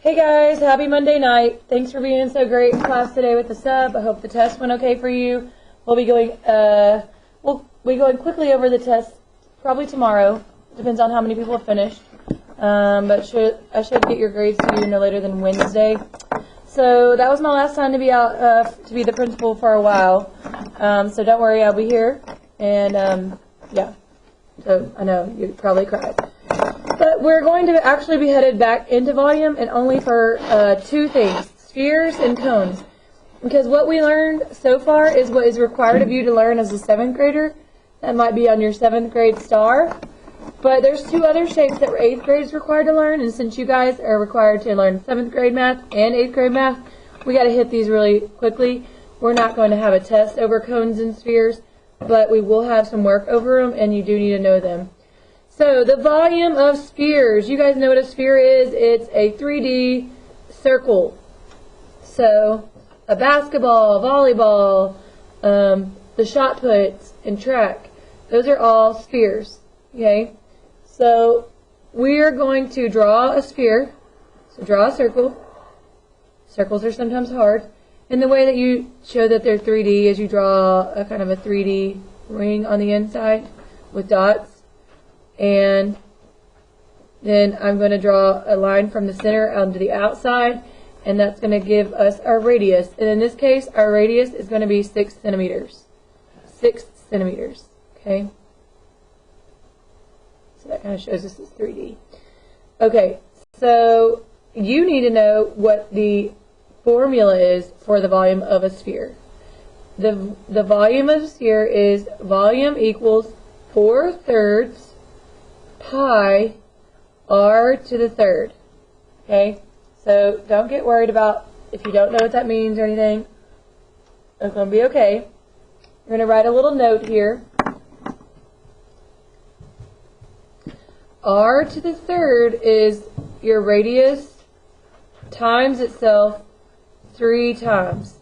Hey guys, happy Monday night. Thanks for being so great in class today with the sub. I hope the test went okay for you. We'll be going quickly over the test probably tomorrow. Depends on how many people have finished. But I should get your grades to you no later than Wednesday. So that was my last time to be out to be the principal for a while. So don't worry, I'll be here. And yeah. So I know you probably cried. But we're going to actually be headed back into volume and only for two things, spheres and cones. Because what we learned so far is what is required of you to learn as a 7th grader. That might be on your 7th grade star. But there's two other shapes that 8th grade is required to learn. And since you guys are required to learn 7th grade math and 8th grade math, we got to hit these really quickly. We're not going to have a test over cones and spheres, but we will have some work over them, and you do need to know them. So the volume of spheres, you guys know what a sphere is. It's a 3D circle. So a basketball, volleyball, the shot puts, and track, those are all spheres. Okay, so we are going to draw a sphere. So draw a circle. Circles are sometimes hard. And the way that you show that they're 3D is you draw a kind of a 3D ring on the inside with dots. And then I'm going to draw a line from the center onto the outside, and that's going to give us our radius. And in this case, our radius is going to be 6 centimeters. 6 centimeters, okay? So that kind of shows this is 3D. Okay, so you need to know what the formula is for the volume of a sphere. The volume of a sphere is volume equals 4/3 pi r to the third. Okay, so don't get worried about if you don't know what that means or anything. It's going to be okay. We're going to write a little note here. R to the third is your radius times itself 3 times.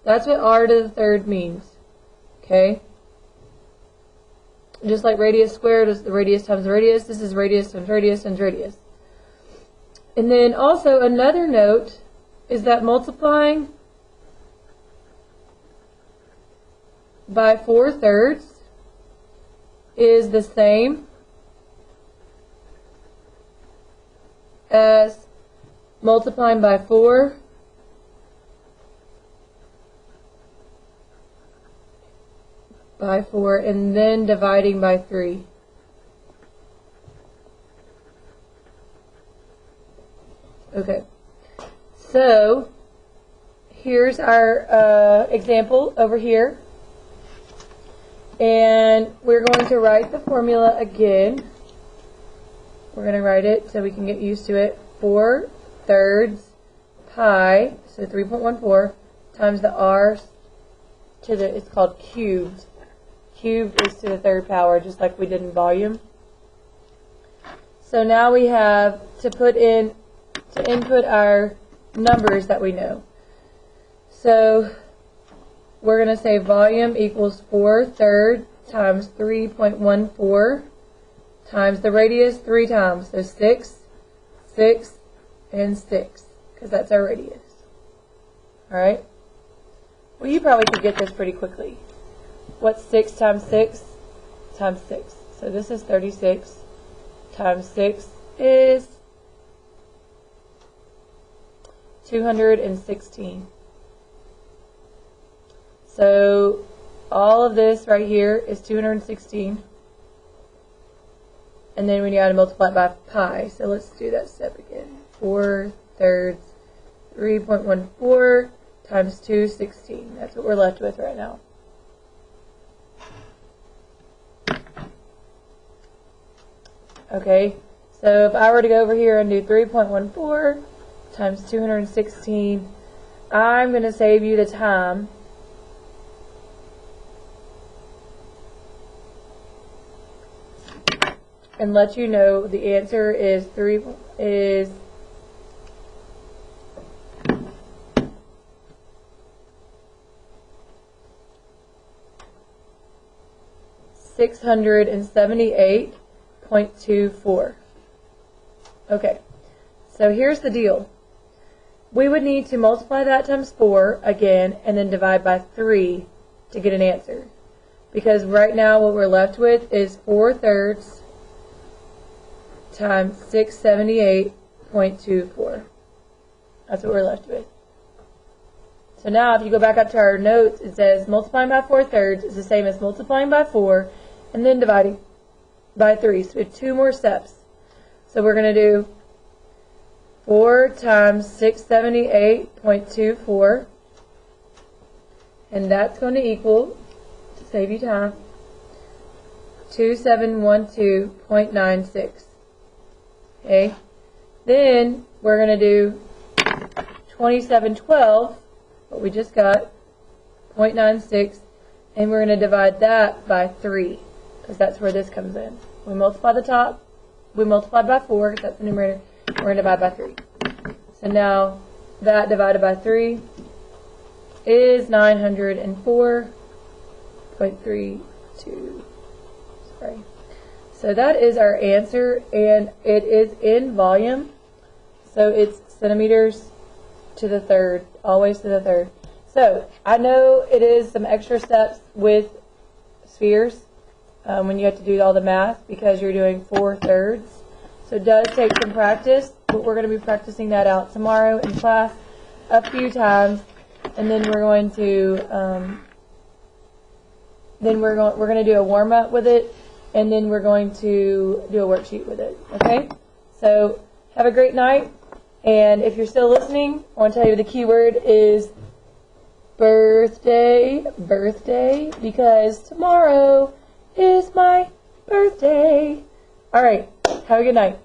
That's what r to the third means. Okay? Just like radius squared is the radius times radius, this is radius times radius times radius. And then also another note is that multiplying by 4/3 is the same as multiplying by 4 and then dividing by 3. Okay, so here's our example over here, and we're going to write the formula again. We're going to write it so we can get used to it. 4/3 pi, so 3.14, times the r to the, it's called cubed. Cubed is to the third power, just like we did in volume. So now we have to input our numbers that we know. So we're going to say volume equals 4/3 times 3.14 times the radius 3 times. So 6, 6, and 6, because that's our radius. Alright? Well, you probably could get this pretty quickly. What's 6 times 6 times 6? So this is 36 times 6 is 216. So all of this right here is 216. And then we got to multiply it by pi. So let's do that step again. 4/3 3.14 times 216. That's what we're left with right now. Okay, so if I were to go over here and do 3.14 times 216, I'm going to save you the time. And let you know the answer is 678.24. Okay, so here's the deal. we would need to multiply that times 4 again and then divide by 3 to get an answer. Because right now what we're left with is 4/3 times 678.24. That's what we're left with. So now if you go back up to our notes, it says multiplying by 4/3 is the same as multiplying by 4 and then dividing by 3. So we have 2 more steps. So we're going to do 4 times 678.24, and that's going to equal, to save you time, 2712.96. Okay, then we're going to do 2712, what we just got, 0.96, and we're going to divide that by 3, because that's where this comes in. We multiply the top, we multiply by 4, because that's the numerator, we're going to divide by 3. So now that divided by 3 is 904.32. Sorry. So that is our answer, and it is in volume. So it's centimeters to the third, always to the third. So I know it is some extra steps with spheres when you have to do all the math because you're doing 4/3. So it does take some practice, but we're going to be practicing that out tomorrow in class a few times, and then we're going to do a warm up with it, and then we're going to do a worksheet with it. Okay? So have a great night, and if you're still listening, I want to tell you the keyword is birthday, because tomorrow is my birthday. All right. Have a good night.